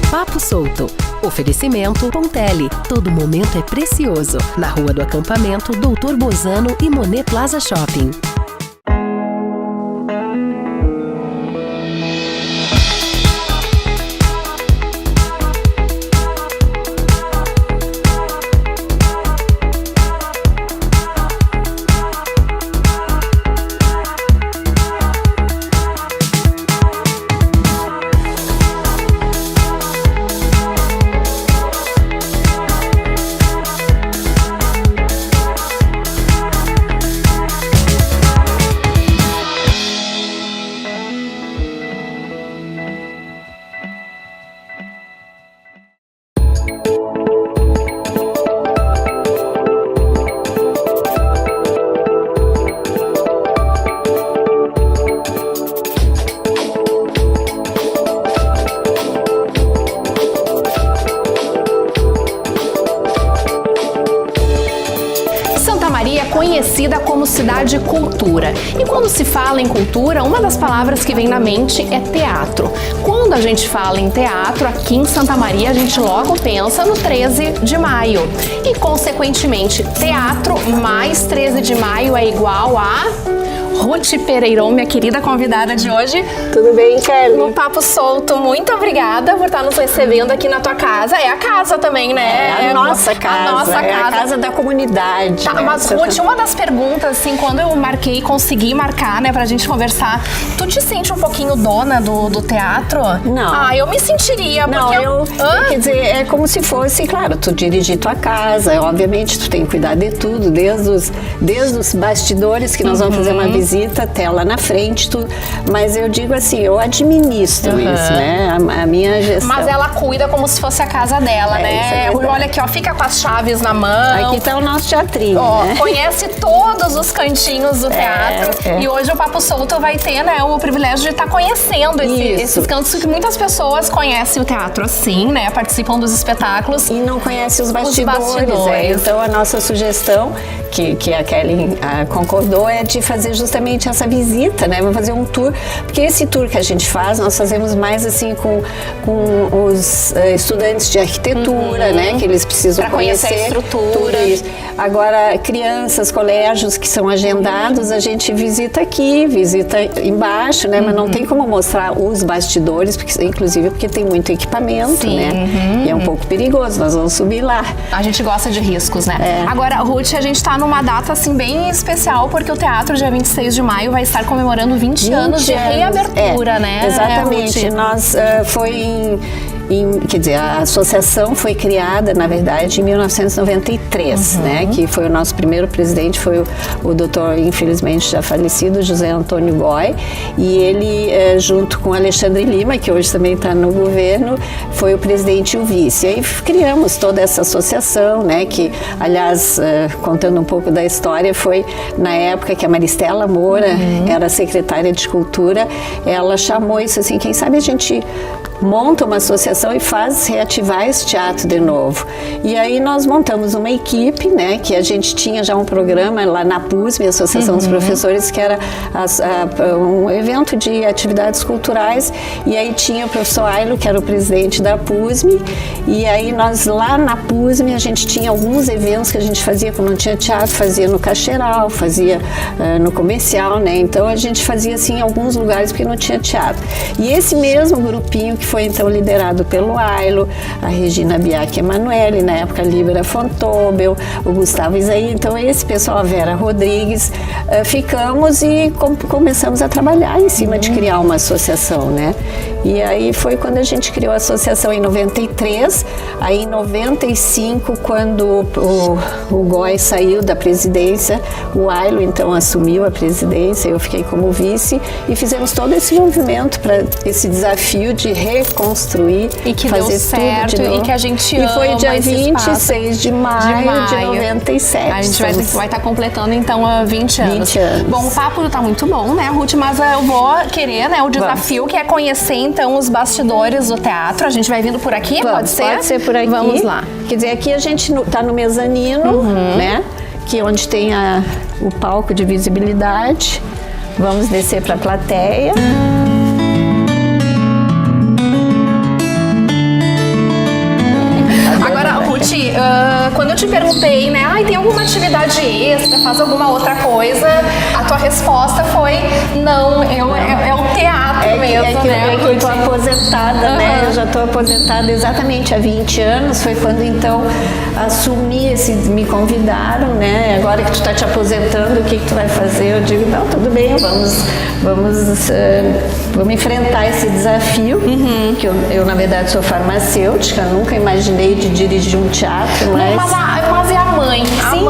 Papo Solto. Oferecimento Pontelli. Todo momento é precioso. Na Rua do Acampamento, Doutor Bozano e Monet Plaza Shopping. Conhecida como cidade cultura. E quando se fala em cultura, uma das palavras que vem na mente é teatro. Quando a gente fala em teatro, aqui em Santa Maria, a gente logo pensa no 13 de maio. E, consequentemente, teatro mais 13 de maio é igual a... Ruth Pereirão, minha querida convidada de hoje. Tudo bem, Kelly? No Papo Solto, muito obrigada por estar nos recebendo aqui na tua casa. É a casa também, né? É a nossa casa. A nossa casa. É a casa da comunidade. Tá, né? Mas, Ruth, uma das perguntas, assim, quando eu consegui marcar, né, pra gente conversar, tu te sente um pouquinho dona do teatro? Não. Ah, eu me sentiria, não, porque quer dizer, é como se fosse, claro, tu dirigir tua casa, obviamente tu tem que cuidar de tudo, desde os bastidores que nós vamos fazer uma visita até lá na frente, mas eu digo assim, eu administro isso, né? A minha gestão. Mas ela cuida como se fosse a casa dela, né? Olha aqui, ó, fica com as chaves na mão. Aqui tá o nosso teatrinho, né? Conhece todos os cantinhos do teatro. E hoje o Papo Solto vai ter, né, o privilégio de estar conhecendo esses cantos, que muitas pessoas conhecem o teatro assim, né? Participam dos espetáculos. E não conhecem os bastidores. Então a nossa sugestão, que a Kelly concordou, é de fazer justamente essa visita, né? Vamos fazer um tour, porque esse tour que a gente faz, nós fazemos mais assim com os estudantes de arquitetura, né? Que eles precisam pra conhecer a estrutura. Agora, crianças, colégios que são agendados, a gente visita aqui, visita embaixo, né? Mas não tem como mostrar os bastidores, inclusive porque tem muito equipamento, né? E é um pouco perigoso, nós vamos subir lá. A gente gosta de riscos, né? Agora, Ruth, a gente tá numa data assim bem especial, porque o teatro, dia 26 de maio, vai estar comemorando 20 anos de reabertura, né? Exatamente. Nós quer dizer, a associação foi criada, na verdade, em 1993, né? Que foi o nosso primeiro presidente, foi o doutor, infelizmente já falecido, José Antônio Goy, e ele, junto com Alexandre Lima, que hoje também está no governo, foi o presidente e o vice. E aí criamos toda essa associação, né? Que, aliás, contando um pouco da história, foi na época que a Maristela Moura era secretária de Cultura, ela chamou isso assim, quem sabe a gente monta uma associação e faz reativar esse teatro de novo. E aí nós montamos uma equipe, né, que a gente tinha já um programa lá na PUSM, a Associação dos Professores, que era um evento de atividades culturais, e aí tinha o professor Ailo, que era o presidente da PUSM, e aí nós lá na PUSM a gente tinha alguns eventos que a gente fazia quando não tinha teatro, fazia no Cacheral, fazia no Comercial, né, então a gente fazia assim em alguns lugares porque não tinha teatro. E esse mesmo grupinho que foi então liderado pelo Ailo, a Regina Biac Emanuele, na época a Líbera Fontobel, o Gustavo Isaí, então esse pessoal, a Vera Rodrigues, ficamos e começamos a trabalhar em cima de criar uma associação, né? E aí foi quando a gente criou a associação em 93, aí em 95, quando o Goy saiu da presidência, o Ailo então assumiu a presidência, eu fiquei como vice, e fizemos todo esse movimento para esse desafio de reconstruir, e que fazer deu certo, tudo de novo. E que a gente ama. E foi dia 26 de maio de 97. A gente vai estar completando então 20 anos. 20 anos. Bom, o papo tá muito bom, né, Ruth? Mas eu vou querer, né, o desafio que é conhecer então os bastidores do teatro. A gente vai vindo por aqui, pode ser? Pode ser por aqui. Vamos lá. Quer dizer, aqui a gente tá no mezanino, né? Que é onde tem o palco de visibilidade. Vamos descer para a plateia. Ruth, quando eu te perguntei, né, tem alguma atividade extra, faz alguma outra coisa, a tua resposta foi, não, é o teatro mesmo, né? Eu estou aposentada, né? Eu já estou aposentada exatamente há 20 anos, foi quando então assumi me convidaram, né? Agora que tu está te aposentando, o que tu vai fazer? Eu digo, não, tudo bem, vamos enfrentar esse desafio, que eu na verdade sou farmacêutica, nunca imaginei de dirigir um teatro, mas e a mãe? Sim,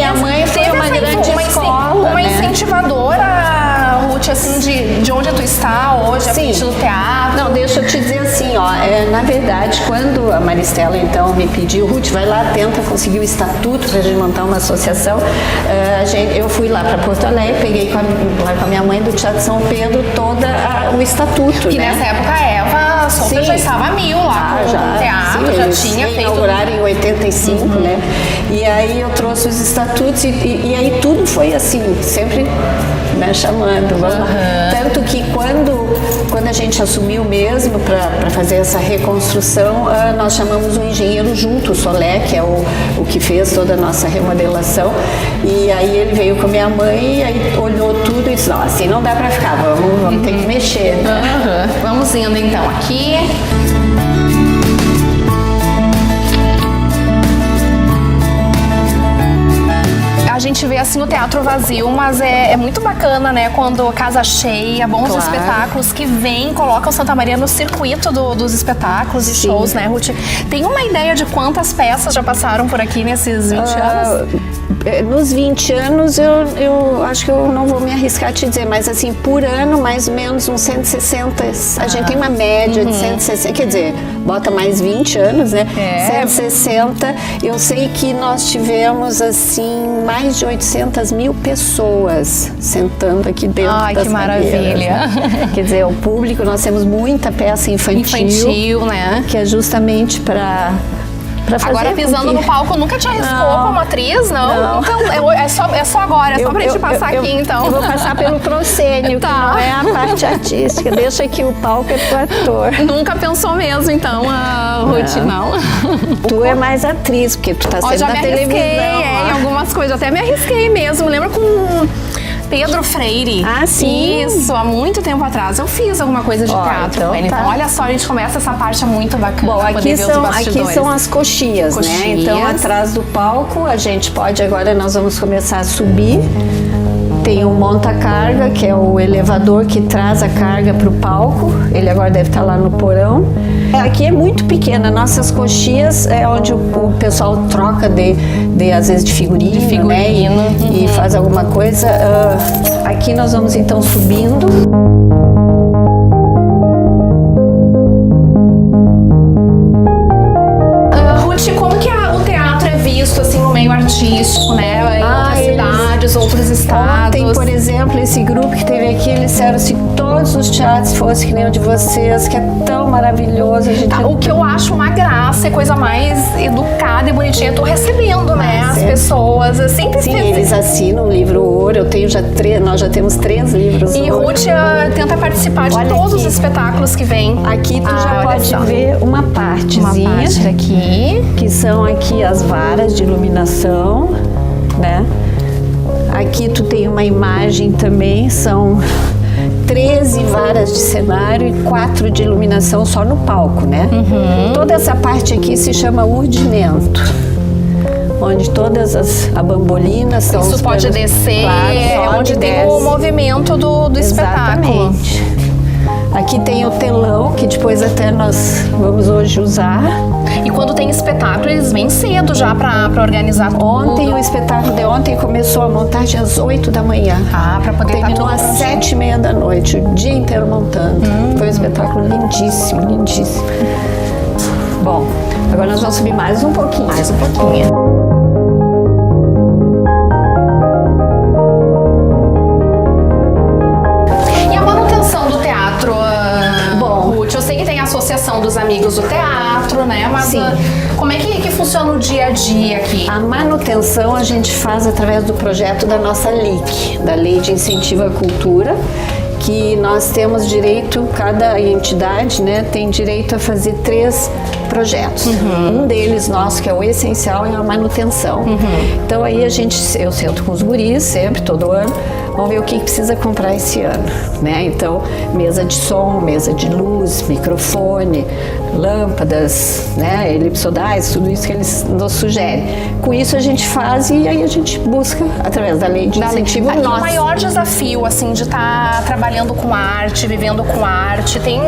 a mãe foi uma grande escola, uma incentivadora, Ruth, assim, de onde tu está hoje, a frente do teatro. Não, deixa eu te dizer assim, na verdade, quando a Maristela então me pediu, Ruth, vai lá, tenta conseguir o estatuto para a gente montar uma associação, eu fui lá para Porto Alegre, peguei com a minha mãe do Teatro São Pedro todo o estatuto, e né? nessa época a Eva Souza já estava a mil lá no teatro, já tinha feito. Inauguraram em 85, né? E aí eu trouxe os estatutos e aí tudo foi assim, sempre, né, chamando. Tanto que quando a gente assumiu mesmo para fazer essa reconstrução, nós chamamos um engenheiro junto, o Solé, que é o que fez toda a nossa remodelação. E aí ele veio com a minha mãe e aí olhou tudo e disse, não, assim não dá para ficar, vamos ter que mexer. Né? Vamos indo então aqui. A gente vê assim o teatro vazio, mas é muito bacana, né? Quando casa cheia, bons espetáculos que vêm, colocam Santa Maria no circuito dos espetáculos e shows, né, Ruth? Tem uma ideia de quantas peças já passaram por aqui nesses 20 anos? Nos 20 anos, eu acho que eu não vou me arriscar a te dizer, mas assim, por ano, mais ou menos uns 160. A gente tem uma média de 160, quer dizer, bota mais 20 anos, né? 160. Eu sei que nós tivemos, assim, mais de 800 mil pessoas sentando aqui dentro das cadeiras. Que maravilha! Né? Quer dizer, o público, nós temos muita peça infantil, né? Que é justamente para agora pisando no palco, nunca te arriscou como atriz, não? Então, é só agora, é só pra gente passar aqui, então. Eu vou passar pelo proscênio, que não é a parte artística. Deixa que o palco é pro ator. Nunca pensou mesmo, então, Ruth, não? Tu é mais atriz, porque tu tá sempre na televisão. Em algumas coisas, até me arrisquei mesmo. Lembra com Pedro Freire? Sim. Isso, há muito tempo atrás. Eu fiz alguma coisa de teatro com ele. Então, olha só, a gente começa essa parte muito bacana. Bom, aqui são as coxias, né? Então, atrás do palco, a gente pode, agora nós vamos começar a subir. Tem o monta-carga, que é o elevador que traz a carga para o palco. Ele agora deve estar lá no porão. Aqui é muito pequena. Nossas coxias é onde o pessoal troca às vezes de figurino, né? E faz alguma coisa. Aqui nós vamos então subindo. Ruth, como que o teatro é visto assim no meio artístico, né? Em outras cidades, outros estados. Ontem, por exemplo, esse grupo que teve aqui, eles disseram se todos os teatros fossem que nem o de vocês, que é tão maravilhoso. O que eu acho uma graça, é coisa mais educada e bonitinha. Eu tô recebendo, né, as pessoas. Assim, sim, eles assinam o livro Ouro. Eu tenho nós já temos 3 livros Ouro. E Ruth tenta participar de todos os espetáculos que vem. Aqui tu já pode ver uma partezinha. Uma parte aqui. Que são aqui as varas de iluminação, né? Aqui tu tem uma imagem também, são 13 varas de cenário e 4 de iluminação só no palco, né? Toda essa parte aqui se chama urdimento, onde todas as bambolinas são... Isso pode descer, onde tem o movimento do espetáculo. Exatamente. Aqui tem o telão, que depois até nós vamos hoje usar. E quando tem espetáculo, eles vêm cedo já para organizar tudo. Ontem, o espetáculo de ontem começou a montagem às 8 da manhã. Para poder terminou às 7h30 da noite, o dia inteiro montando. Foi um espetáculo lindíssimo, lindíssimo. Bom, agora nós vamos subir mais um pouquinho. Mais um pouquinho. Associação dos Amigos do Teatro, né? Mas como é que funciona o dia a dia aqui? A manutenção a gente faz através do projeto da nossa LIC, da Lei de Incentivo à Cultura, que nós temos direito, cada entidade, né, tem direito a fazer 3 projetos. Um deles nosso, que é o essencial, é a manutenção. Então aí eu sento com os guris sempre, todo ano, vamos ver o que precisa comprar esse ano, né? Então, mesa de som, mesa de luz, microfone, lâmpadas, né, elipsodais, tudo isso que eles nos sugerem. Com isso a gente faz e aí a gente busca, através da lei de incentivo, E o maior desafio, assim, de estar trabalhando com arte, vivendo com arte, tem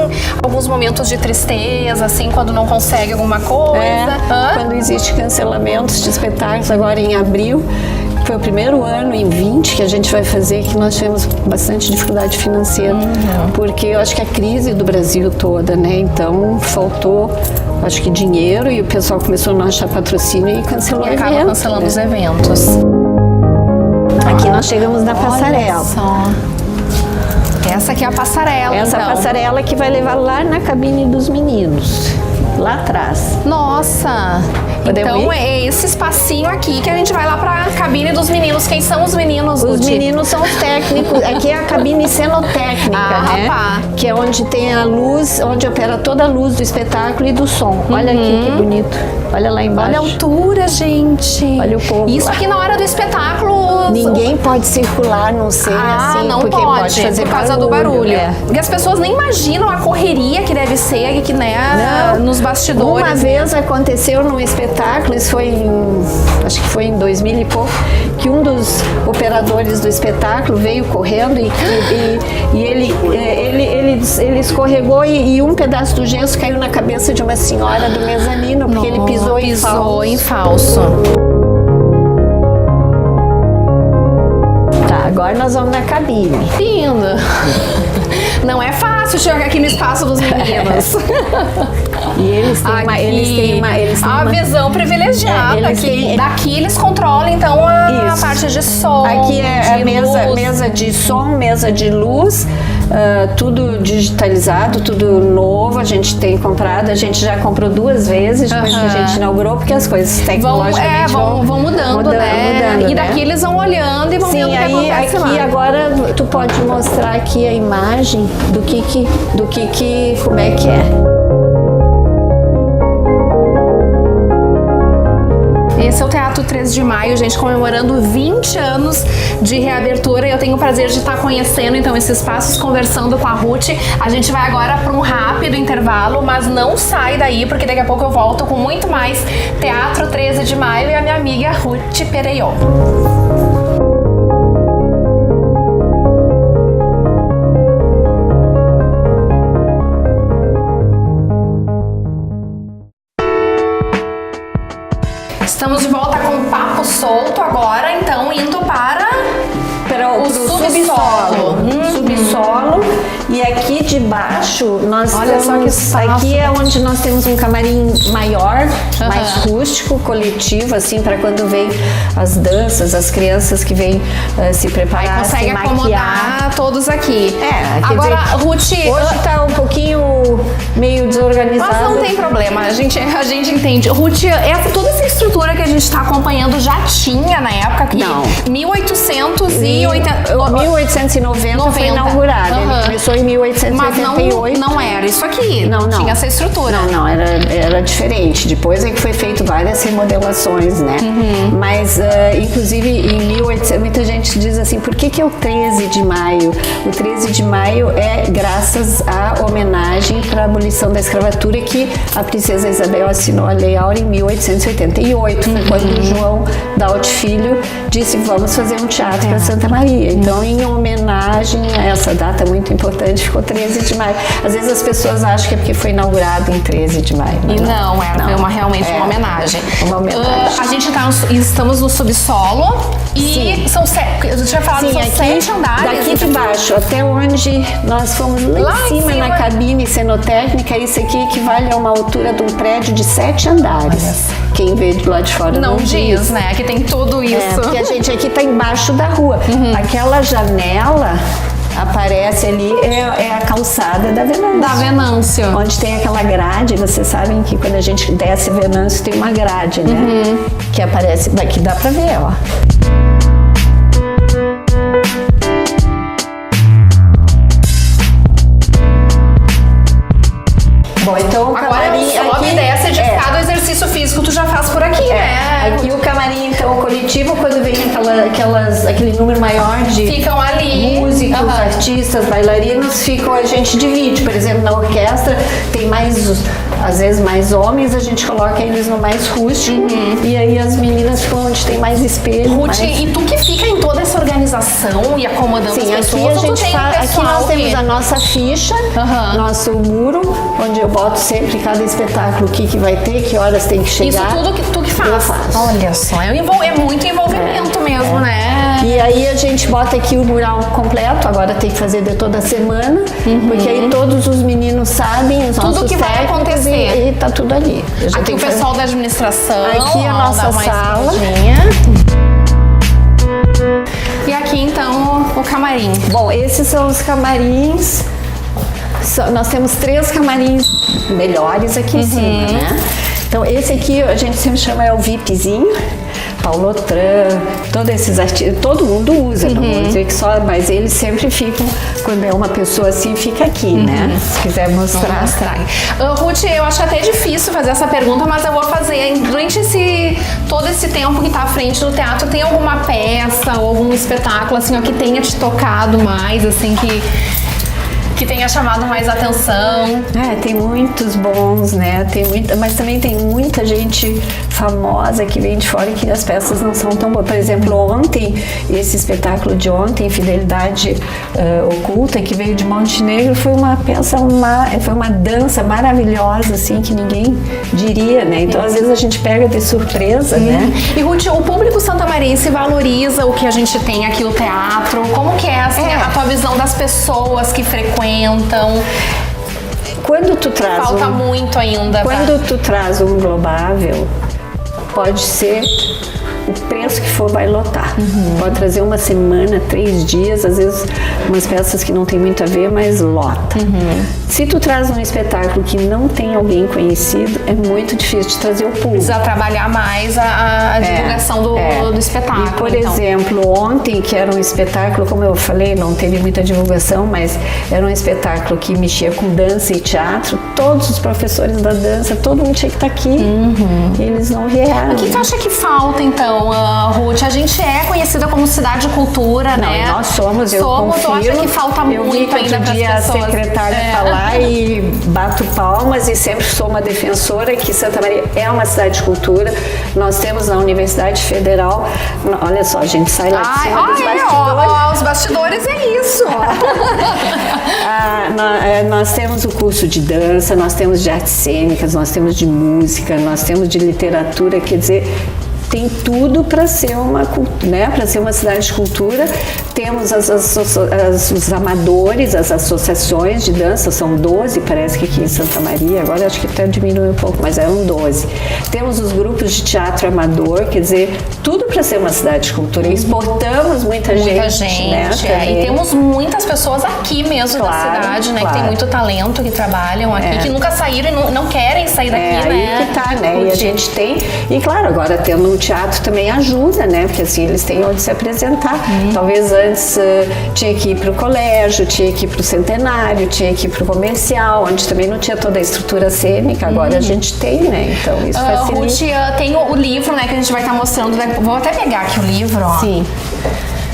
alguns momentos de tristeza, assim, quando não consegue alguma coisa? Quando existe cancelamentos de espetáculos, agora em abril, foi o primeiro ano em 20 que a gente vai fazer que nós tivemos bastante dificuldade financeira, porque eu acho que a crise do Brasil toda, né? Então faltou, acho que dinheiro e o pessoal começou a não achar patrocínio e cancelou E acaba cancelando os eventos. Aqui nós chegamos na passarela. Olha só. Essa aqui é a passarela, Essa então. passarela que vai levar lá na cabine dos meninos, lá atrás. Nossa! Podemos Então ir? é esse espacinho aqui que a gente vai lá pra cabine dos meninos. Quem são os meninos, Os Guti? meninos são os técnicos. Aqui é a cabine cenotécnica, né? Pá. Que é onde tem a luz, onde opera toda a luz do espetáculo e do som. Olha aqui que bonito. Olha lá embaixo. Olha a altura, gente. Olha o povo Isso lá. aqui na hora do espetáculo. Ninguém pode circular, não sei assim, não porque pode fazer por causa do barulho. É. Porque as pessoas nem imaginam a correria que deve ser aqui, né, nos bastidores. Uma vez aconteceu num espetáculo, isso foi acho que foi em 2000 e pouco, que um dos operadores do espetáculo veio correndo e ele escorregou e um pedaço do gesso caiu na cabeça de uma senhora do mezanino, porque ele pisou em falso. Tá, agora nós vamos na cabine. Lindo. Não é fácil chegar aqui no espaço dos meninos. E eles têm uma visão privilegiada. Daqui eles controlam, então, a parte de som. Aqui é a mesa de som, mesa de luz, tudo digitalizado, tudo novo. A gente tem comprado, a gente já comprou 2 vezes depois que a gente inaugurou, porque as coisas tecnologicamente vão mudando, né? E daqui eles vão olhando e vão vendo o que acontece lá. Aqui agora tu pode mostrar aqui a imagem do que como é que é. Esse é o Teatro 13 de Maio, gente, comemorando 20 anos de reabertura e eu tenho o prazer de estar conhecendo então esses espaços, conversando com a Ruth. A gente vai agora para um rápido intervalo, mas não sai daí porque daqui a pouco eu volto com muito mais Teatro 13 de Maio e a minha amiga Ruth Pereion. Estamos de volta com o Papo Solto agora, então indo para o subsolo. Subsolo. E aqui debaixo nós Olha temos, só que espaço. aqui é onde nós temos um camarim maior, mais rústico, coletivo, assim, para quando vem as danças, as crianças que vêm se preparar, aí consegue se acomodar maquiar. todos aqui. Agora, dizer, Ruth, hoje tá um pouquinho meio desorganizado. Mas não tem problema, a gente entende. Ruth, toda essa estrutura que a gente está acompanhando já tinha na época que Não. 1890 foi inaugurado. Ele começou em 1888. Mas não era isso aqui. Não. Tinha essa estrutura. Não, era diferente. Depois é que foi feito várias remodelações, né? Mas, inclusive, em 1800, muita gente diz assim, por que é o 13 de maio? O 13 de maio é graças à homenagem para a abolição da escravatura que a princesa Isabel assinou a Lei Áurea em 1888. Foi quando o João Daut Filho disse, vamos fazer um teatro para Santa Maria. Então, em homenagem a essa data muito importante, ficou 13 de maio. Às vezes as pessoas acham que é porque foi inaugurado em 13 de maio. E foi realmente uma homenagem. Uma homenagem. A gente estamos no subsolo e são 7 andares. Daqui de baixo até onde nós fomos lá em cima na cabine cenotécnica, isso aqui equivale a uma altura de um prédio de 7 andares. Quem vê de lá de fora não diz, né? Que tem tudo isso. Porque a gente aqui está embaixo da rua. Aquela janela aparece ali, é a calçada da Venâncio. Da Venâncio. Onde tem aquela grade, vocês sabem que quando a gente desce Venâncio tem uma grade, né? Que aparece, aqui dá pra ver, ó. Bom, então o camarim agora sobe e desce de cada exercício físico tu já faz por aqui, né? Aqui o camarim, então, coletivo, quando vem aquele número maior de ficam ali músicos, artistas, bailarinos, a gente divide. Por exemplo, na orquestra tem às vezes mais homens, a gente coloca eles no mais rústico, e aí as meninas ficam onde tem mais espelho. Ruth, e tu que fica em toda essa organização e acomodando as pessoas, aqui nós temos a nossa ficha, nosso muro, onde eu boto sempre cada espetáculo, o que vai ter, que horas tem que chegar. Isso tudo que tu que faz? Eu faço. Olha só, é muito envolvimento mesmo, né? E aí a gente bota aqui o mural completo, agora tem que fazer de toda semana, porque aí todos os meninos sabem, os nossos tudo que vai acontecer. E tá tudo ali. Aqui o pessoal da administração. Aqui a nossa sala. E aqui então o camarim. Bom, esses são os camarins. Nós temos 3 camarins melhores aqui em cima, né? Então esse aqui a gente sempre chama o VIPzinho. Paulo Tran, todos esses artistas, todo mundo usa, não vou dizer que só, mas eles sempre ficam, quando é uma pessoa assim, fica aqui, né? Se quiser mostrar. Ruth, eu acho até difícil fazer essa pergunta, mas eu vou fazer. Durante todo esse tempo que está à frente do teatro, tem alguma peça ou algum espetáculo assim, ó, que tenha te tocado mais, assim, que tenha chamado mais atenção? Tem muitos bons, né? Mas também tem muita gente famosa que vem de fora e que as peças não são tão boas. Por exemplo, ontem, esse espetáculo de ontem, Fidelidade Oculta, que veio de Montenegro, foi uma peça, foi uma dança maravilhosa, assim, que ninguém diria, né? Então, às vezes a gente pega de surpresa, né? E, Ruth, o público santamarense valoriza o que a gente tem aqui no teatro? Como que é, assim, a tua visão das pessoas que frequentam? Quando tu traz falta muito ainda. Quando tu traz um globável, pode ser o preço que for, vai lotar. Pode trazer uma semana, 3 dias, às vezes umas peças que não tem muito a ver, mas lota. Se tu traz um espetáculo que não tem alguém conhecido, é muito difícil de trazer o público. Precisa trabalhar mais a divulgação do espetáculo. E, por exemplo, ontem, que era um espetáculo, como eu falei, não teve muita divulgação, mas era um espetáculo que mexia com dança e teatro, todos os professores da dança, todo mundo tinha que estar aqui. Eles não vieram. O que tu acha que falta, então, Ruth? A gente é conhecida como cidade de cultura, né? Nós somos, eu confio. Tu acha que falta muito ainda para as pessoas? A secretária falar e bato palmas, e sempre sou uma defensora que Santa Maria é uma cidade de cultura. Nós temos na Universidade Federal, olha só, a gente sai lá de cima dos bastidores. Os bastidores é isso. Nós temos o curso de dança, nós temos de artes cênicas, nós temos de música, nós temos de literatura, quer dizer, tem tudo para ser para ser uma cidade de cultura. Temos os amadores, as associações de dança, são 12, parece que aqui em Santa Maria, agora acho que até diminuiu um pouco, mas eram 12. Temos os grupos de teatro amador, quer dizer, tudo para ser uma cidade de cultura. Exportamos muita gente, né? E temos muitas pessoas aqui mesmo da cidade, né? Que tem muito talento, que trabalham aqui, que nunca saíram e não querem sair daqui, né? Aí que tá, né? E a gente tem, e claro, agora tendo o teatro também ajuda, né? Porque assim, eles têm onde se apresentar. Talvez antes tinha que ir para o colégio, tinha que ir para o centenário, tinha que ir para o comercial, onde também não tinha toda a estrutura cênica. Agora a gente tem, né? Então isso facilita. Ruth, tem o livro, né, que a gente vai estar mostrando. Vou até pegar aqui o livro, ó. Sim.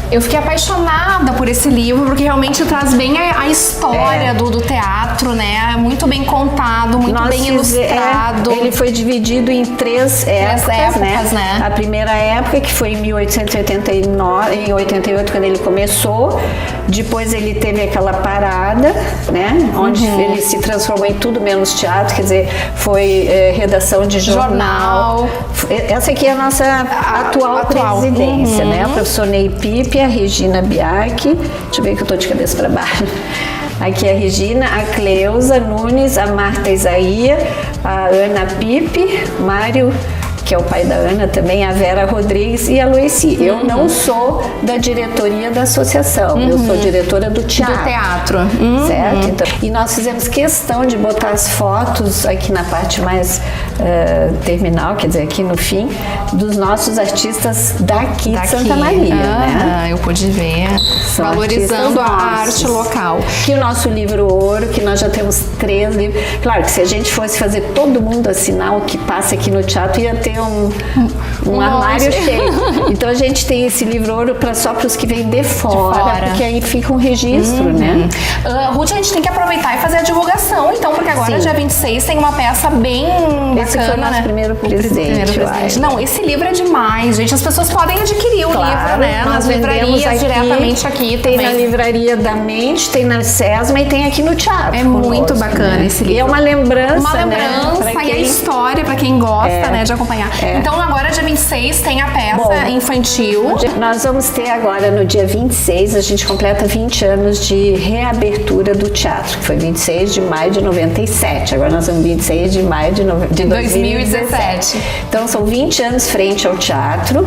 Eu fiquei apaixonada por esse livro, porque realmente traz bem a história do teatro, né? Muito bem contado, muito bem ilustrado. Ele foi dividido em 3 épocas, né? A primeira época, que foi em 1889, em 88, quando ele começou. Depois ele teve aquela parada, né? Onde ele se transformou em tudo menos teatro, quer dizer, foi redação de jornal. Essa aqui é a nossa atual presidência, né? O professor Ney Pipe, a Regina Bianchi, deixa eu ver que eu tô de cabeça para baixo. Aqui a Regina, a Cleusa Nunes, a Marta Isaia, a Ana Pipe, Mário que é o pai da Ana também, a Vera Rodrigues e a Luici. Eu não sou da diretoria da associação, eu sou diretora do teatro. Do teatro. Certo? Então, e nós fizemos questão de botar as fotos aqui na parte mais terminal, quer dizer, aqui no fim, dos nossos artistas daqui de Santa Maria, né? Eu pude ver. São Valorizando a artistas arte local. Que o nosso livro Ouro, que nós já temos 3 livros. Claro que se a gente fosse fazer todo mundo assinar o que passa aqui no teatro, ia ter um armário cheio. Então a gente tem esse livro Ouro só para os que vêm de fora, porque aí fica um registro, né? Ruth, a gente tem que aproveitar e fazer a divulgação, então, porque agora, dia 26, tem uma peça bem esse bacana, foi o nosso primeiro presente. Não, esse livro é demais, gente. As pessoas podem adquirir o livro, né? Nas livrarias, diretamente aqui tem também. Na Livraria da Mente, tem na SESMA e tem aqui no teatro. É muito bacana esse livro. E é uma lembrança, Uma lembrança, né? E a história, pra quem gosta, né, de acompanhar. Então, agora, dia 26, tem a peça infantil. Nós vamos ter agora, no dia 26, a gente completa 20 anos de reabertura do teatro, que foi 26 de maio de 97. Agora nós vamos 26 de maio de 2017. Então, são 20 anos frente ao teatro,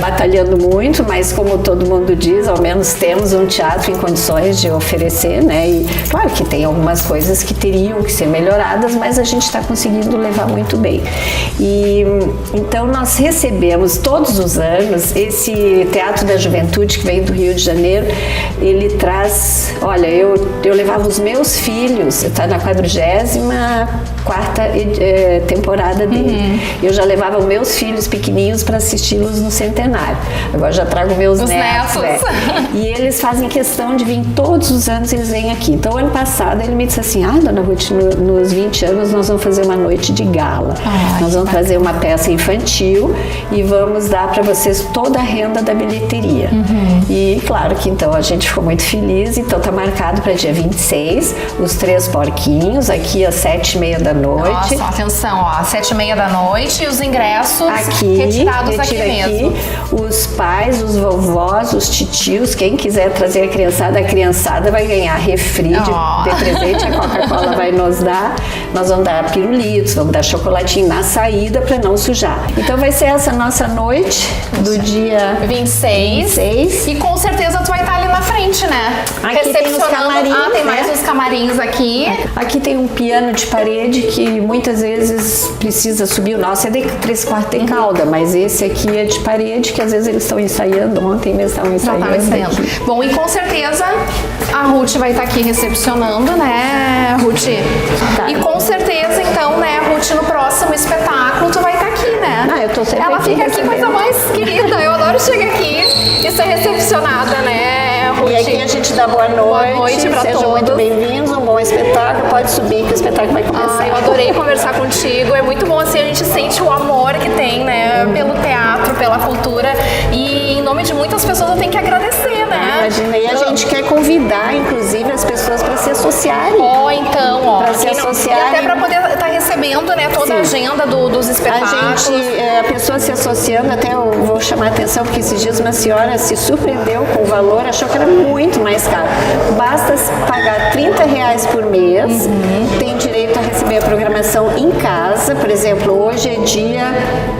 batalhando muito, mas como todo mundo diz, ao menos temos um teatro em condições de oferecer, né? E claro que tem algumas coisas que teriam que ser melhoradas, mas a gente está conseguindo levar muito bem. E então nós recebemos todos os anos esse Teatro da Juventude que vem do Rio de Janeiro. Ele traz, olha, eu levava os meus filhos, está na 44ª temporada dele. Eu já levava os meus filhos pequenininhos para assisti-los no centenário. Agora já trago meus netos. E eles fazem questão de vir todos os anos, eles vêm aqui. Então, ano passado, ele me disse assim, dona Ruth, nos 20 anos nós vamos fazer uma noite de gala. Nós vamos fazer uma peça infantil e vamos dar para vocês toda a renda da bilheteria. E claro que então a gente ficou muito feliz, então tá marcado para dia 26, os 3 porquinhos, aqui às 7h30 da noite. Nossa, atenção, ó, às 7h30 da noite e os ingressos retirados aqui mesmo. Os pais, os vovós, os titios, quem quiser trazer a criançada vai ganhar refri de presente, a Coca-Cola vai nos dar, nós vamos dar pirulitos, vamos dar chocolatinho na saída para não sujar. Então vai ser essa nossa noite do dia 26. E com certeza tu vai estar ali na frente, né? Aqui tem os camarins, tem mais uns camarins aqui. Aqui tem um piano de parede que muitas vezes precisa subir. O nosso é de 3/4 de cauda, mas esse aqui é de parede, que às vezes eles estão ensaiando. Ontem mesmo estavam ensaiando. Bom, e com certeza a Ruth vai estar aqui recepcionando, né, Ruth? E com certeza, então, né, Ruth, no próximo espetáculo tu vai estar aqui, né? Eu tô sempre Ela fica aqui, coisa mais querida. Eu adoro chegar aqui e ser recepcionada, né, Ruth? E aqui a gente dá boa noite pra sejam todos. muito bem-vindos, um bom espetáculo. Pode subir que o espetáculo vai começar. Eu adorei conversar contigo. É muito bom assim, a gente sente o amor que tem, né, pelo teatro, pela cultura. E em nome de muitas pessoas eu tenho que agradecer, né? Imagina, e a gente quer convidar, inclusive, as pessoas para se associarem. Para se associarem. E até para poder estar recebendo, né, toda a agenda dos espetáculos. A pessoa se associando, até eu vou chamar a atenção, porque esses dias uma senhora se surpreendeu com o valor, achou que era muito mais caro. Basta pagar R$30 por mês, tem direito a receber a programação em casa. Por exemplo, hoje é dia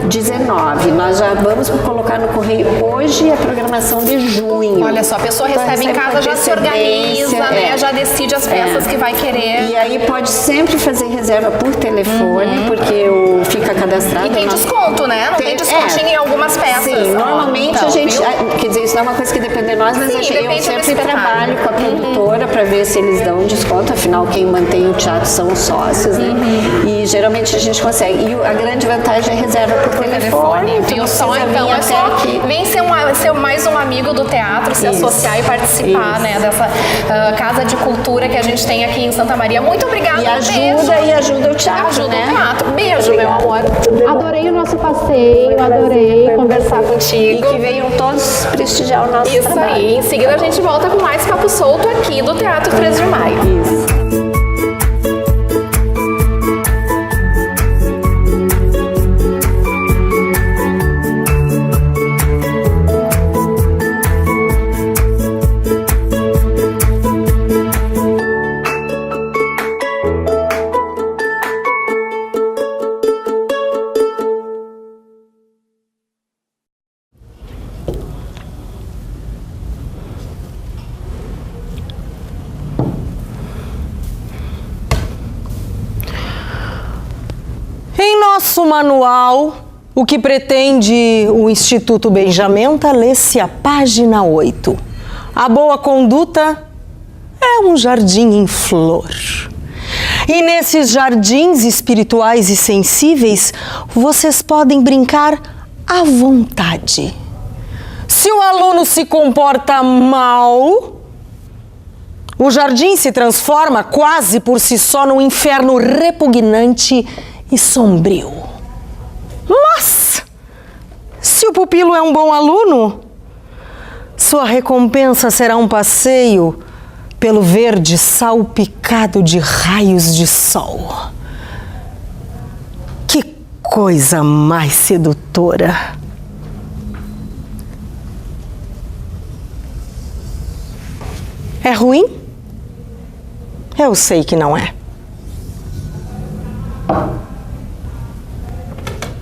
19, nós já vamos colocar no correio hoje a programação de junho. Olha só, a pessoa recebe em casa, já se organiza, né, já decide as peças que vai querer. E aí pode sempre fazer reserva por telefone, porque fica cadastrado. E tem desconto, né? Não tem descontinho em algumas peças. Sim, normalmente a gente, quer dizer, isso não é uma coisa que depende de nós, mas eu sempre trabalho com a produtora para ver se eles dão desconto, afinal quem mantém o teatro são os sócios, né? E geralmente a gente consegue. E a grande vantagem é reserva por telefone. Viu só? Então é só vem ser mais um amigo do teatro, se associar e participar, né, dessa casa de cultura que a gente tem aqui em Santa Maria. Muito obrigada. E ajuda o teatro. Ajuda o teatro. Beijo, meu amor. Adorei o nosso passeio, adorei conversar contigo. E que venham todos prestigiar o nosso trabalho. Isso aí. Em seguida a gente volta com mais Papo Solto aqui do Teatro 3 de Maio. Isso. nosso manual, o que pretende o Instituto Benjamin tá lê-se a página 8. A boa conduta é um jardim em flor. E nesses jardins espirituais e sensíveis, vocês podem brincar à vontade. Se o aluno se comporta mal, o jardim se transforma quase por si só num inferno repugnante e sombrio. Mas, se o pupilo é um bom aluno, sua recompensa será um passeio pelo verde salpicado de raios de sol. Que coisa mais sedutora! É ruim? Eu sei que não é.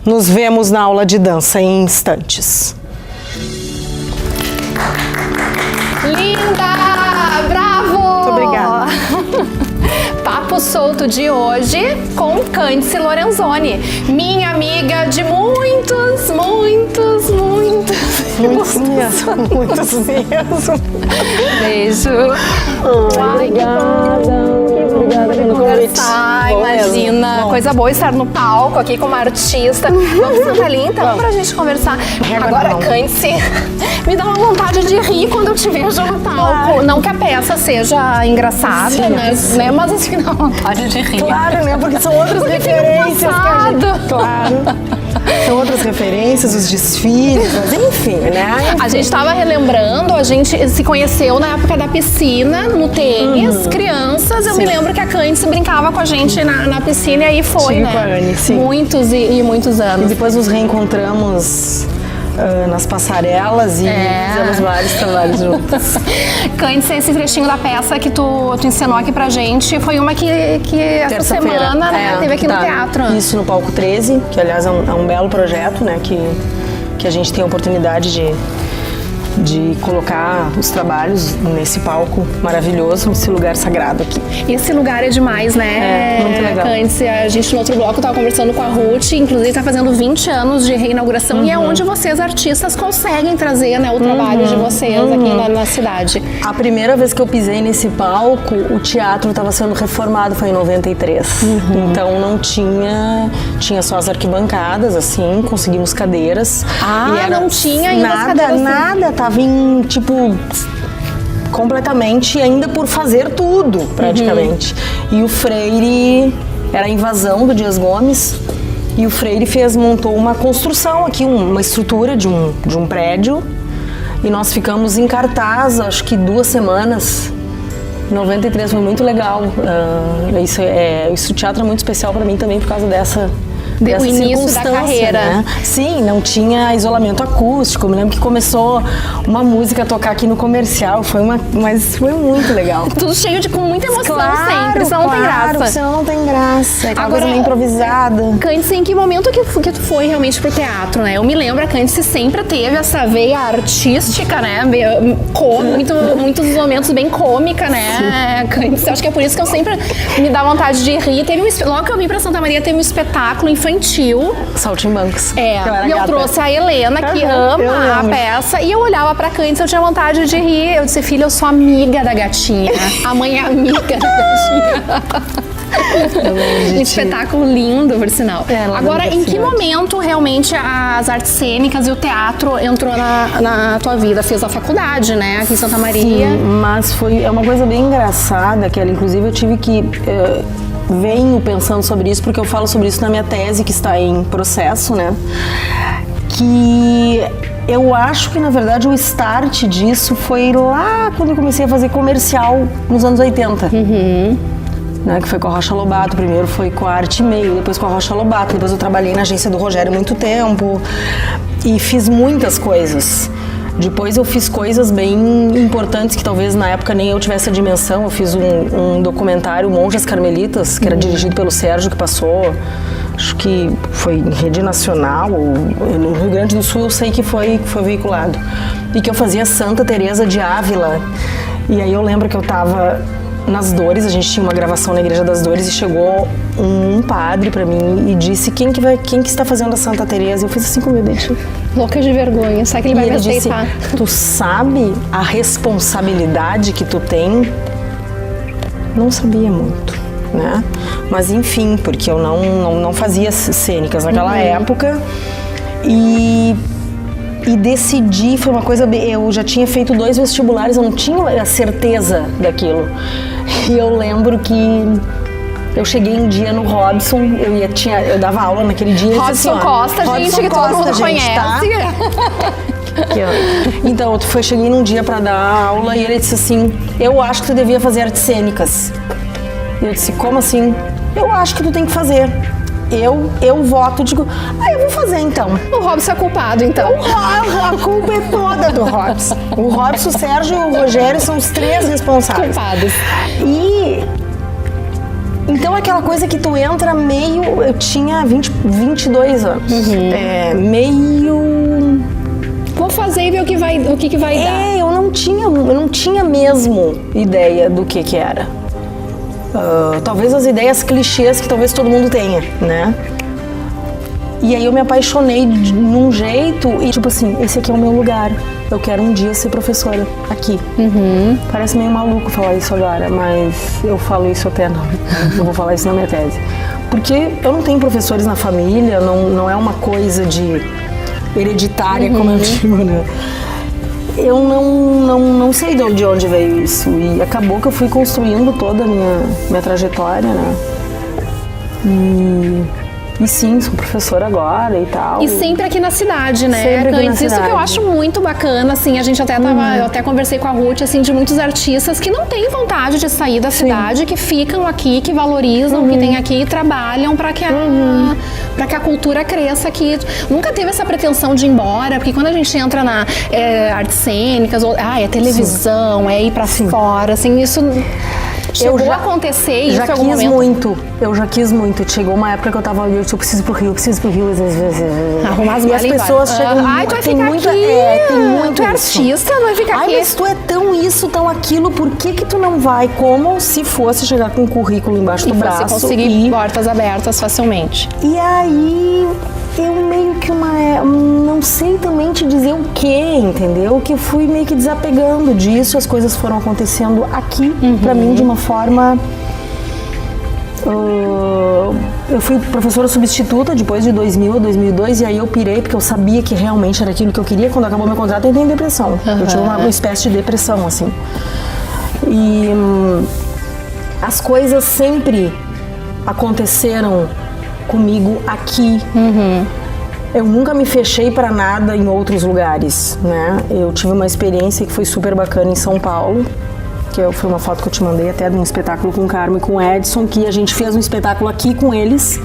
Nos vemos na aula de dança em instantes. Linda! Bravo! Muito obrigada. Papo solto de hoje com Cândice Lorenzoni, minha amiga de muitos mesmo. Beijo. Obrigada pelo convite. Imagina, coisa boa estar no palco aqui com uma artista. Vamos sentar ali então pra gente conversar. Agora, Cândice, me dá uma vontade de rir quando eu te vejo no palco. Não que a peça seja engraçada, né? Mas assim, dá vontade de rir. Claro, né? Porque são outras referências que a gente... Claro. São outras referências, os desfiles, enfim, né? A gente estava relembrando, a gente se conheceu na época da piscina, no tênis, crianças. Eu me lembro que a Cândice brincava com a gente na piscina e aí foi, Tive né? com a Anne, sim. Muitos e muitos E anos. depois nos reencontramos nas passarelas e fizemos vários trabalhos juntos. Cândice, esse trechinho da peça que tu ensinou aqui pra gente foi uma que essa semana, né, teve aqui no teatro. Isso, no Palco 13, que aliás é um belo projeto, né, que a gente tem a oportunidade de colocar os trabalhos nesse palco maravilhoso, nesse lugar sagrado aqui. Esse lugar é demais, né? É, muito legal. Cândice, a gente no outro bloco tava conversando com a Ruth, inclusive tá fazendo 20 anos de reinauguração e é onde vocês, artistas, conseguem trazer, né, o trabalho de vocês aqui na cidade. A primeira vez que eu pisei nesse palco, o teatro estava sendo reformado, foi em 93. Então não tinha só as arquibancadas, assim, conseguimos cadeiras. Ah, não tinha ainda as cadeiras, assim. Nada, tava em, tipo, completamente ainda por fazer tudo, praticamente. E o Freire, era a invasão do Dias Gomes, e o Freire montou uma construção aqui, uma estrutura de um prédio, e nós ficamos em cartaz, acho que 2 semanas. Em 93 foi muito legal. O teatro é muito especial para mim também por causa dessa o início da carreira. Né? Sim, não tinha isolamento acústico. Eu me lembro que começou uma música a tocar aqui no comercial. Mas foi muito legal. Tudo cheio com muita emoção sempre, senão não tem graça. Senão não tem graça. É aquela Agora, coisa meio improvisada. Cândice, em que momento que tu foi realmente pro teatro, né? Eu me lembro, a Cândice sempre teve essa veia artística, né? Muitos momentos bem cômica, né? Cândice, acho que é por isso que eu sempre me dá vontade de rir. Logo que eu vim pra Santa Maria, teve um espetáculo infantil. Saltimbancos. E eu trouxe a Helena, que ama a peça, e eu olhava pra Cândice, eu tinha vontade de rir. Eu disse, filha, eu sou amiga da gatinha. A mãe é amiga da gatinha. Um espetáculo lindo, por sinal. Agora, em que momento realmente as artes cênicas e o teatro entrou na tua vida? Fez a faculdade, né? Aqui em Santa Maria. Sim, mas é uma coisa bem engraçada, que inclusive eu tive que... venho pensando sobre isso, porque eu falo sobre isso na minha tese, que está em processo, né? Que eu acho que, na verdade, o start disso foi lá quando eu comecei a fazer comercial, nos anos 80. Né, que foi com a Rocha Lobato, primeiro foi com a Arte Meio, depois com a Rocha Lobato, depois eu trabalhei na agência do Rogério muito tempo e fiz muitas coisas. Depois eu fiz coisas bem importantes que talvez na época nem eu tivesse a dimensão. Eu fiz um documentário, Monjas Carmelitas, que era dirigido pelo Sérgio, que passou, acho que foi em rede nacional, no Rio Grande do Sul eu sei que foi veiculado. E que eu fazia Santa Teresa de Ávila. E aí eu lembro que eu tava nas Dores, a gente tinha uma gravação na Igreja das Dores e chegou um padre pra mim e disse, quem que está fazendo a Santa Teresa? Eu fiz assim com o meu dedinho. Louca de vergonha, será que ele vai me aceitar? Disse, tu sabe a responsabilidade que tu tem? Não sabia muito, né? Mas enfim, porque eu não fazia cênicas naquela época e decidi, foi uma coisa, eu já tinha feito 2 vestibulares, eu não tinha a certeza daquilo. E eu lembro que eu cheguei um dia no Robson, eu dava aula naquele dia. Robson assim, Costa, gente, que todo mundo conhece. Tá? Aqui, então, cheguei num dia pra dar aula e ele disse assim, eu acho que tu devia fazer artes cênicas. E eu disse, como assim? Eu acho que tu tem que fazer. Eu voto, digo, eu vou fazer então. O Robson é culpado, então. A culpa é toda do Robson. O Robson, o Sérgio e o Rogério são os 3 responsáveis. Culpados. E então aquela coisa que tu entra meio, eu tinha 22 anos. Meio... Vou fazer e ver o que vai dar. Eu não tinha mesmo ideia do que era. Talvez as ideias clichês que talvez todo mundo tenha, né? E aí eu me apaixonei num jeito e tipo assim, esse aqui é o meu lugar. Eu quero um dia ser professora aqui. Parece meio maluco falar isso agora, mas eu falo isso até não. Eu vou falar isso na minha tese. Porque eu não tenho professores na família, não é uma coisa de hereditária, como eu digo, né? Eu não sei de onde veio isso e acabou que eu fui construindo toda a minha trajetória, né? E sim, sou professora agora e tal. E sempre aqui na cidade, né? Sempre aqui na Isso cidade. que eu acho muito bacana, assim, a gente até eu até conversei com a Ruth, assim, de muitos artistas que não têm vontade de sair da cidade, que ficam aqui, que valorizam o que tem aqui e trabalham para que a cultura cresça aqui. Nunca teve essa pretensão de ir embora, porque quando a gente entra na artes cênicas, é televisão, é ir para fora, assim, isso... Chegou a acontecer isso em algum momento? Eu já quis muito. Chegou uma época que eu preciso ir pro Rio, Arrumar as e as pessoas chegam... Ai, tu vai ficar aqui. Tem muito tu é artista, não vai ficar aqui. Mas tu é tão isso, tão aquilo, por que tu não vai? Como se fosse chegar com um currículo embaixo do braço. Você conseguir portas abertas facilmente. E aí... eu meio que não sei também te dizer o que, entendeu? Que eu fui meio que desapegando disso, as coisas foram acontecendo aqui, pra mim, de uma forma... eu fui professora substituta depois de 2000 a 2002 e aí eu pirei porque eu sabia que realmente era aquilo que eu queria. Quando acabou meu contrato, eu entrei em depressão. Eu tive uma espécie de depressão, assim. E as coisas sempre aconteceram comigo aqui. Eu nunca me fechei para nada em outros lugares, né? Eu tive uma experiência que foi super bacana em São Paulo, que foi uma foto que eu te mandei até de um espetáculo com o Carmo e com o Edson, que a gente fez um espetáculo aqui com eles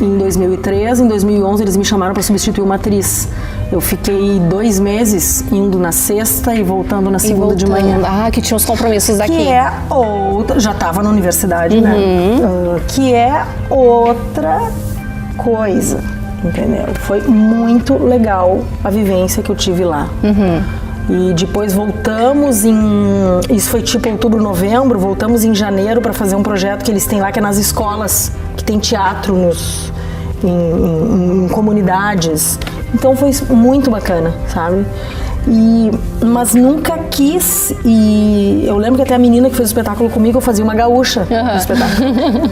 em 2013. Em 2011 eles me chamaram para substituir uma atriz. Eu fiquei 2 meses indo na sexta e voltando na segunda de manhã. Que tinha os compromissos daqui. Que é outra... Já estava na universidade, né? Que é outra coisa, entendeu? Foi muito legal a vivência que eu tive lá. E depois voltamos isso foi tipo outubro, novembro, voltamos em janeiro para fazer um projeto que eles têm lá, que é nas escolas, que tem teatro em comunidades. Então foi muito bacana, sabe? Mas nunca quis, e eu lembro que até a menina que fez o espetáculo comigo, eu fazia uma gaúcha no espetáculo.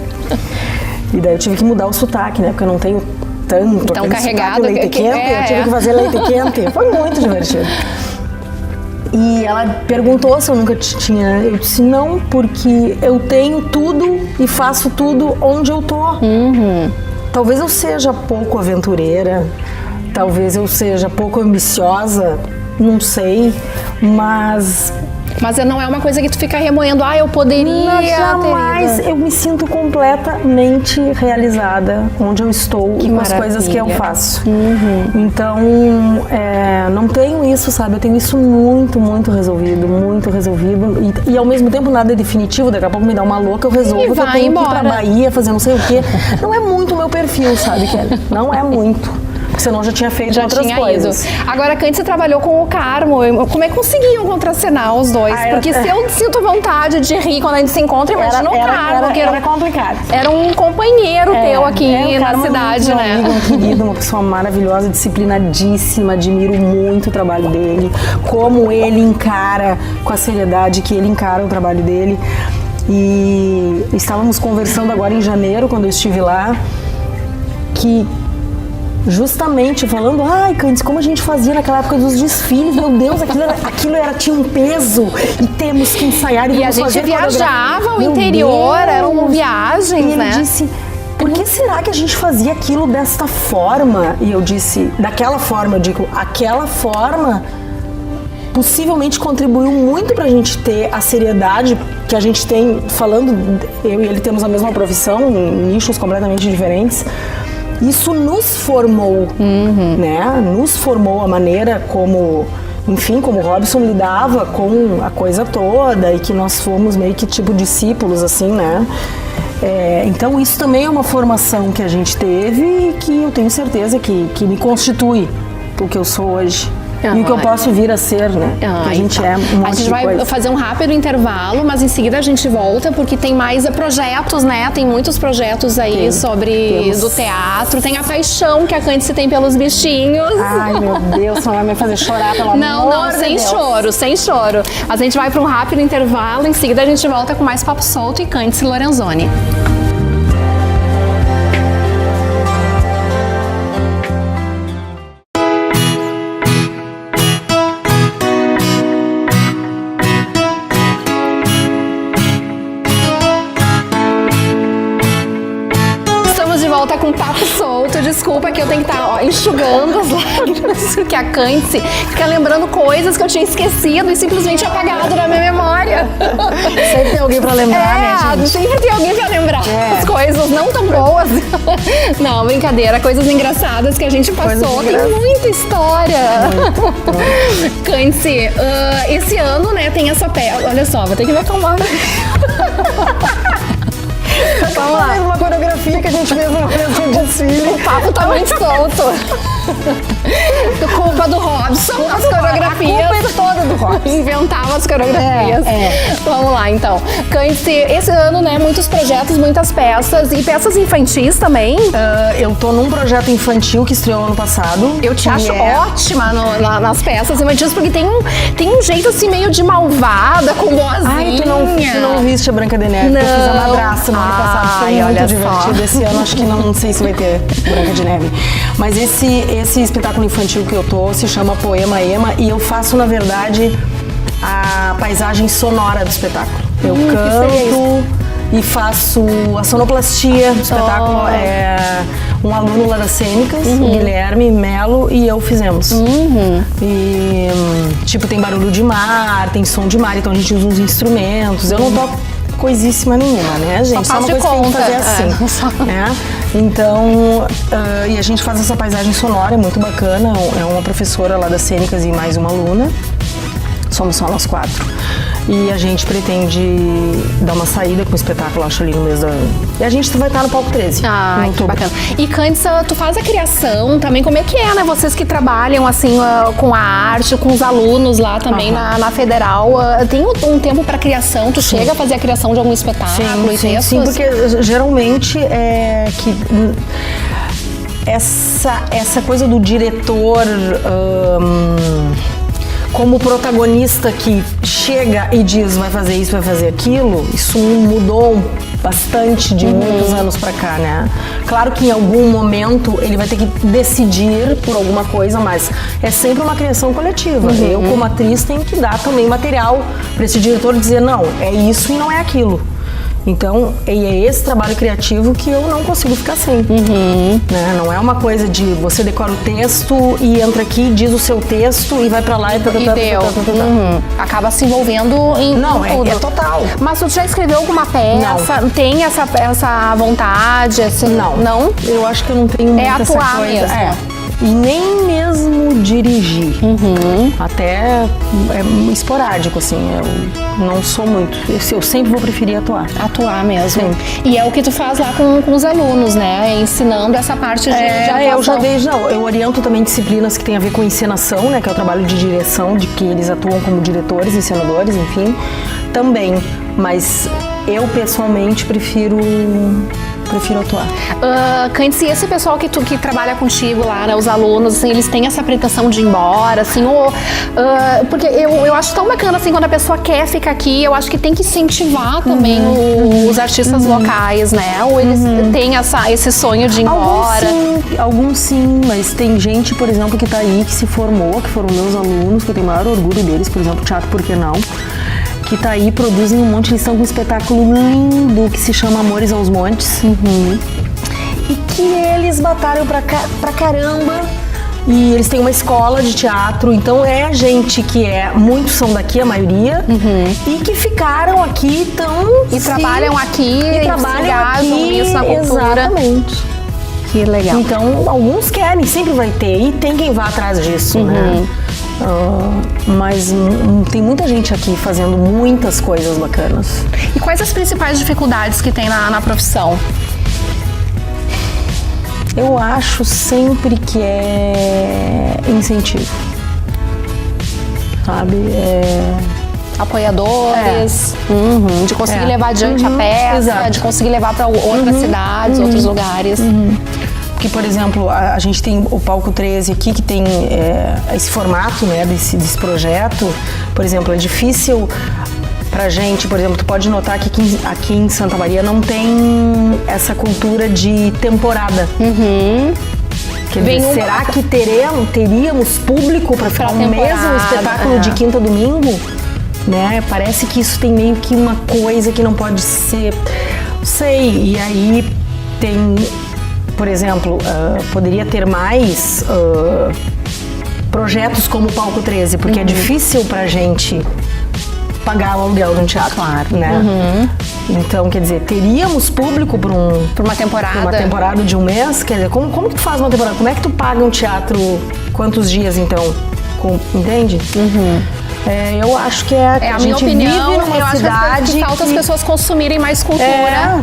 E daí eu tive que mudar o sotaque, né? Porque eu não tenho tanto tão carregado, leite quente, eu tive que fazer leite quente. Foi muito divertido. E ela perguntou se eu nunca tinha. Eu disse não, porque eu tenho tudo e faço tudo onde eu tô. Talvez eu seja pouco aventureira, talvez eu seja pouco ambiciosa, não sei, mas não é uma coisa que tu fica remoendo, eu poderia. Não, jamais. Eu me sinto completamente realizada onde eu estou e com as coisas que eu faço. Então, não tenho isso, sabe? Eu tenho isso muito, muito resolvido, muito resolvido. E ao mesmo tempo nada é definitivo, daqui a pouco me dá uma louca, eu resolvo que eu tenho que ir pra Bahia fazer não sei o quê. Não é muito o meu perfil, sabe, Kelly? Não é muito. senão já tinha feito outras coisas. Ido. Agora, Cândice, você trabalhou com o Carmo. Como é que conseguiam contracenar os dois? Porque se eu sinto vontade de rir quando a gente se encontra, imagina o Carmo. Era complicado. Era um companheiro teu aqui na cidade, né? Amigo, um querido, uma pessoa maravilhosa, disciplinadíssima, admiro muito o trabalho dele, como ele encara, com a seriedade que ele encara o trabalho dele. E estávamos conversando agora em janeiro, quando eu estive lá, que justamente falando, Cândice, como a gente fazia naquela época dos desfiles, meu Deus, aquilo tinha um peso e temos que ensaiar e a gente viajava ao interior, eram viagens, né? E ele disse, por que será que a gente fazia aquilo desta forma? E eu disse, daquela forma, eu digo, aquela forma possivelmente contribuiu muito pra gente ter a seriedade que a gente tem, falando, eu e ele temos a mesma profissão, em nichos completamente diferentes. Isso nos formou, né? Nos formou a maneira como, enfim, como o Robson lidava com a coisa toda e que nós fomos meio que tipo discípulos, assim, né? Então isso também é uma formação que a gente teve e que eu tenho certeza que me constitui o que eu sou hoje. E o que eu posso vir a ser, né? A gente é um monte A gente vai fazer um rápido intervalo, mas em seguida a gente volta, porque tem mais projetos, né? Tem muitos projetos aí do teatro. Tem a paixão que a Cândice tem pelos bichinhos. Ai, meu Deus, não vai me fazer chorar, pelo amor de Deus. Não, sem choro. A gente vai para um rápido intervalo, em seguida a gente volta com mais Papo Solto e Cândice Lorenzoni. Tá com papo solto, desculpa que eu tenho que estar enxugando as lágrimas, porque a Cândice fica lembrando coisas que eu tinha esquecido e simplesmente apagado na minha memória. Sempre tem alguém pra lembrar, né, gente? Sempre tem alguém pra lembrar as coisas não tão boas. Não, brincadeira, coisas engraçadas que a gente passou, tem muita história. Cândice, esse ano, né, tem essa peça, olha só, vou ter que me acalmar. Vamos lá. Uma coreografia que a gente fez no desfile. O papo tá muito solto. Culpa do Robson, as coreografias. A culpa é toda do Robson. Inventava as coreografias. Vamos lá, então. Cândice, esse ano, né, muitos projetos, muitas peças. E peças infantis também. Eu tô num projeto infantil que estreou ano passado. Eu te acho ótima nas peças infantis, porque tem um jeito assim meio de malvada, com boazinha. Ai, tu não viste a Branca de Neve? Não. Eu fiz a madrasta no ano passado. Foi muito divertido. Só. Esse ano acho que não sei se vai ter Branca de Neve. Mas esse espetáculo infantil que eu tô se chama Poema Ema e eu faço, na verdade, a paisagem sonora do espetáculo. Eu canto e faço a sonoplastia do espetáculo. Um aluno lá das cênicas, o Guilherme Melo, e eu fizemos. E, tipo, tem barulho de mar, tem som de mar, então a gente usa uns instrumentos. Eu não toco coisíssima nenhuma, né, gente? Só uma coisa que tem que fazer assim, né? Então, e a gente faz essa paisagem sonora, é muito bacana. É uma professora lá das cênicas e mais uma aluna. Somos só nós 4. E a gente pretende dar uma saída com o espetáculo, acho, ali no mês da... E a gente vai estar no Palco 13. Ah, que bacana. E Cândice, tu faz a criação também, como é que é, né? Vocês que trabalham, assim, com a arte, com os alunos lá também na Federal, tem um tempo pra criação? Tu chega a fazer a criação de algum espetáculo e textos? Sim, porque geralmente é que... Essa coisa do diretor... como protagonista que chega e diz vai fazer isso, vai fazer aquilo, isso mudou bastante de muitos anos pra cá, né? Claro que em algum momento ele vai ter que decidir por alguma coisa, mas é sempre uma criação coletiva. Eu, como atriz, tenho que dar também material pra esse diretor dizer não, é isso e não é aquilo. Então, é esse trabalho criativo que eu não consigo ficar sem. Né? Não é uma coisa de você decora o texto e entra aqui, diz o seu texto e vai pra lá e deu. Acaba se envolvendo em tudo. É total. Mas tu já escreveu alguma peça? Não. Tem essa vontade? Assim, não. Não? Eu acho que eu não tenho muita atuar essa coisa. mesmo. e nem mesmo dirigir. Até é esporádico, assim, eu não sou muito, eu sempre vou preferir atuar. Atuar mesmo. Sim. E é o que tu faz lá com os alunos, né? Ensinando essa parte de atuação. Eu já desde, eu oriento também disciplinas que tem a ver com encenação, né? Que é o trabalho de direção, de que eles atuam como diretores, encenadores, enfim, também. Mas eu, pessoalmente, prefiro atuar. Cândice, e esse pessoal que trabalha contigo lá, né, os alunos, assim, eles têm essa pretensão de ir embora, assim, porque eu acho tão bacana, assim, quando a pessoa quer ficar aqui, eu acho que tem que incentivar também os artistas locais, né? Ou eles têm esse sonho de ir embora? Alguns sim, mas tem gente, por exemplo, que tá aí, que se formou, que foram meus alunos, que eu tenho o maior orgulho deles, por exemplo, Teatro Por Que Não? Que tá aí, produzem um monte, eles estão com um espetáculo lindo que se chama Amores aos Montes. E que eles batalham pra caramba. E eles têm uma escola de teatro, então é gente que muitos são daqui, a maioria, e que ficaram aqui, trabalham aqui, engajam nisso na cultura. Exatamente. Que legal. Então, alguns querem, sempre vai ter, e tem quem vá atrás disso, né? Mas tem muita gente aqui fazendo muitas coisas bacanas. E quais as principais dificuldades que tem na profissão? Eu acho sempre que é incentivo, sabe? Apoiadores, de conseguir levar adiante a peça, exato. De conseguir levar para outras cidades, outros lugares. Porque, por exemplo, a gente tem o Palco 13 aqui, que tem esse formato, né, desse projeto. Por exemplo, é difícil pra gente, por exemplo, tu pode notar que aqui em Santa Maria não tem essa cultura de temporada. Quer dizer, será que teríamos público para ficar o mesmo espetáculo de quinta a domingo? Né? Parece que isso tem meio que uma coisa que não pode ser, não sei, e aí tem, por exemplo, poderia ter mais projetos como o Palco 13, porque é difícil pra gente pagar o aluguel de um teatro, né? Então, quer dizer, teríamos público para uma temporada. Uma temporada de um mês, quer dizer, como que tu faz uma temporada? Como é que tu paga um teatro quantos dias, então? Entende? Eu acho que a minha gente opinião, vive numa cidade que falta as pessoas consumirem mais cultura.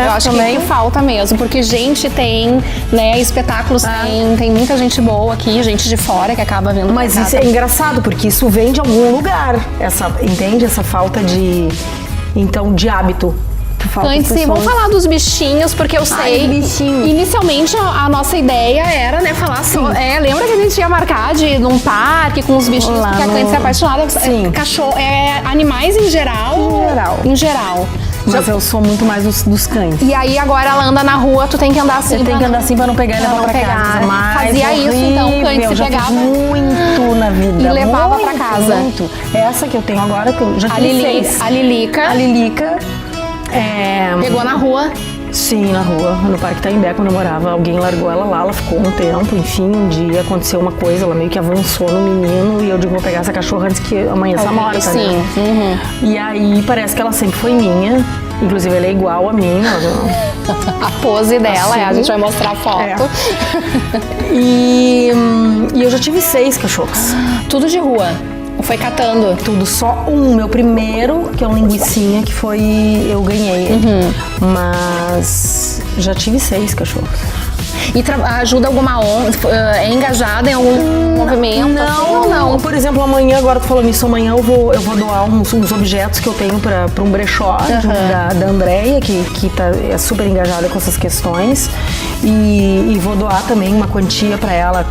Eu acho que falta mesmo, porque gente tem, né, espetáculos tem muita gente boa aqui, gente de fora que acaba vendo. Mas isso é engraçado, porque isso vem de algum lugar, entende? Essa falta de hábito. Cândice, vamos falar dos bichinhos, porque eu sei, inicialmente a nossa ideia era, né, falar lembra que a gente ia marcar de ir num parque com os bichinhos, porque a Cândice é apaixonada cachorro, animais em geral. Em geral. Mas eu sou muito mais dos cães. E aí agora ela anda na rua, tu tem que andar assim. Você tem que andar assim pra não pegar e levar pra casa. Fazia isso, então, Cândice pegava muito na vida. E levava pra casa. Muito. Essa que eu tenho agora, que eu já tive 6. A Lilica. Pegou na rua? Sim, na rua, no Parque Itaimbé, quando eu morava. Alguém largou ela lá, ela ficou um tempo, enfim, um dia aconteceu uma coisa, ela meio que avançou no menino e eu digo, vou pegar essa cachorra antes que amanheça morta, sim. Né? E aí parece que ela sempre foi minha, inclusive ela é igual a mim. A pose dela, a gente vai mostrar a foto. E eu já tive 6 cachorros. Tudo de rua? Foi catando? Tudo, só meu primeiro, que é um linguicinha, que eu ganhei. Mas já tive 6 cachorros. E ajuda alguma ONG? É engajada em algum movimento? Não. Por exemplo, amanhã, agora tu falou nisso, amanhã eu vou doar uns objetos que eu tenho para um brechó da Andréia, que é super engajada com essas questões. E vou doar também uma quantia para ela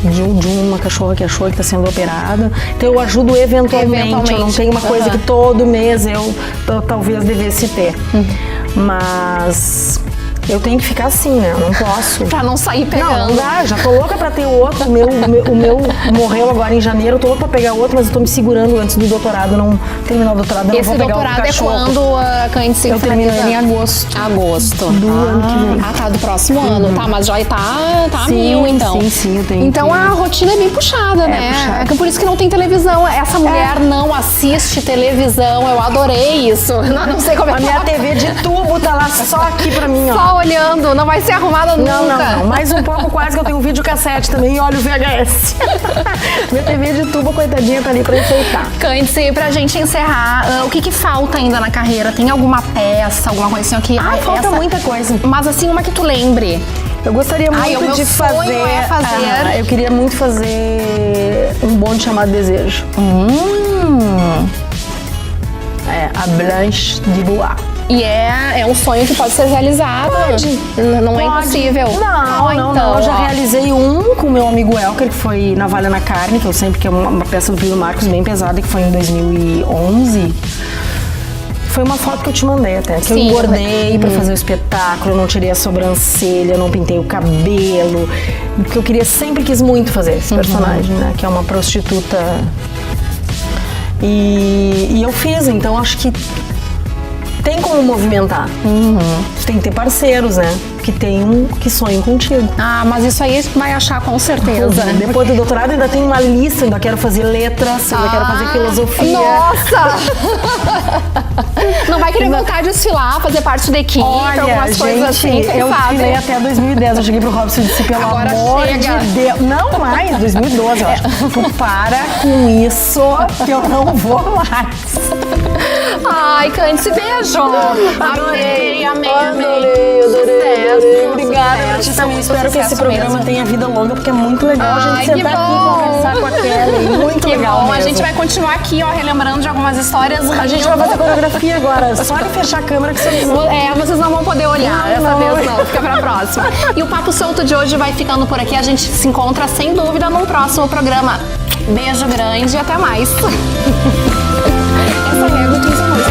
de uma cachorra que achou que está sendo operada. Então eu ajudo eventualmente. Eu não tenho uma coisa que todo mês eu talvez devesse ter. Mas eu tenho que ficar assim, né? Eu não posso. Pra não sair pegando. Não dá. Já tô louca pra ter outro. O meu morreu agora em janeiro. Eu tô louca pra pegar outro, mas eu tô me segurando antes do doutorado. Não terminar o doutorado, eu não vou pegar outro cachorro. Esse doutorado é quando a Cândice eu termino em agosto. Agosto. Do ano que vem. Tá, do próximo ano. Tá, mas já tá mil, então. Sim, eu tenho. Então a rotina é bem puxada, né? Puxada. É por isso que não tem televisão. Essa mulher não assiste televisão. Eu adorei isso. Não sei como é a minha TV de tubo tá lá só aqui pra mim, ó. Só olhando, não vai ser arrumada nunca. Não. Mais um pouco quase que eu tenho um videocassete também e olha o VHS. Minha TV de tubo, coitadinha, tá ali pra enfeitar. Cândice, pra gente encerrar, o que falta ainda na carreira? Tem alguma peça, alguma coisa assim que... Falta muita coisa. Mas assim, uma que tu lembre. Eu gostaria muito o meu de sonho fazer... é fazer... eu queria muito fazer um bonde chamado Desejo. A Blanche de Bois. E é um sonho que pode ser realizado. Pode. Não é impossível. Não. Eu já realizei um com o meu amigo Elker, que foi Navalha na Carne, que é uma peça do Plínio Marcos bem pesada, que foi em 2011. Foi uma foto que eu te mandei até, que eu engordei pra fazer o espetáculo, eu não tirei a sobrancelha, eu não pintei o cabelo, porque eu sempre quis muito fazer esse personagem, né, que é uma prostituta. E eu fiz, então acho que tem como movimentar. Tem que ter parceiros, né? Que sonhem contigo. Mas isso aí vai achar com certeza. Depois do doutorado ainda tem uma lista, ainda quero fazer letras, ainda quero fazer filosofia. Nossa! Não vai querer voltar a desfilar, fazer parte da equipe, algumas coisas assim que eu desfilei até 2010, eu cheguei pro Robson e disse, pelo Agora amor chega. de Deus. Não mais, 2012 eu acho. Tu para com isso que eu não vou mais. Ai, Cândice, beijo! Amei. Adorei. Obrigada. Espero que esse programa tenha vida longa, porque é muito legal a gente sentar aqui e conversar com a Kelly. Muito legal mesmo. A gente vai continuar aqui, relembrando de algumas histórias. A gente vai fazer coreografia agora. Só de fechar a câmera que vocês vão. Vocês não vão poder olhar dessa vez, não. Fica pra próxima. E o Papo Solto de hoje vai ficando por aqui. A gente se encontra, sem dúvida, num próximo programa. Beijo grande e até mais. Essa régua tu usa muito.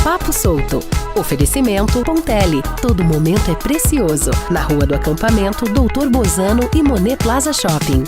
Papo Solto. Oferecimento Pontelli. Todo momento é precioso. Na Rua do Acampamento, Doutor Bozano e Monet Plaza Shopping.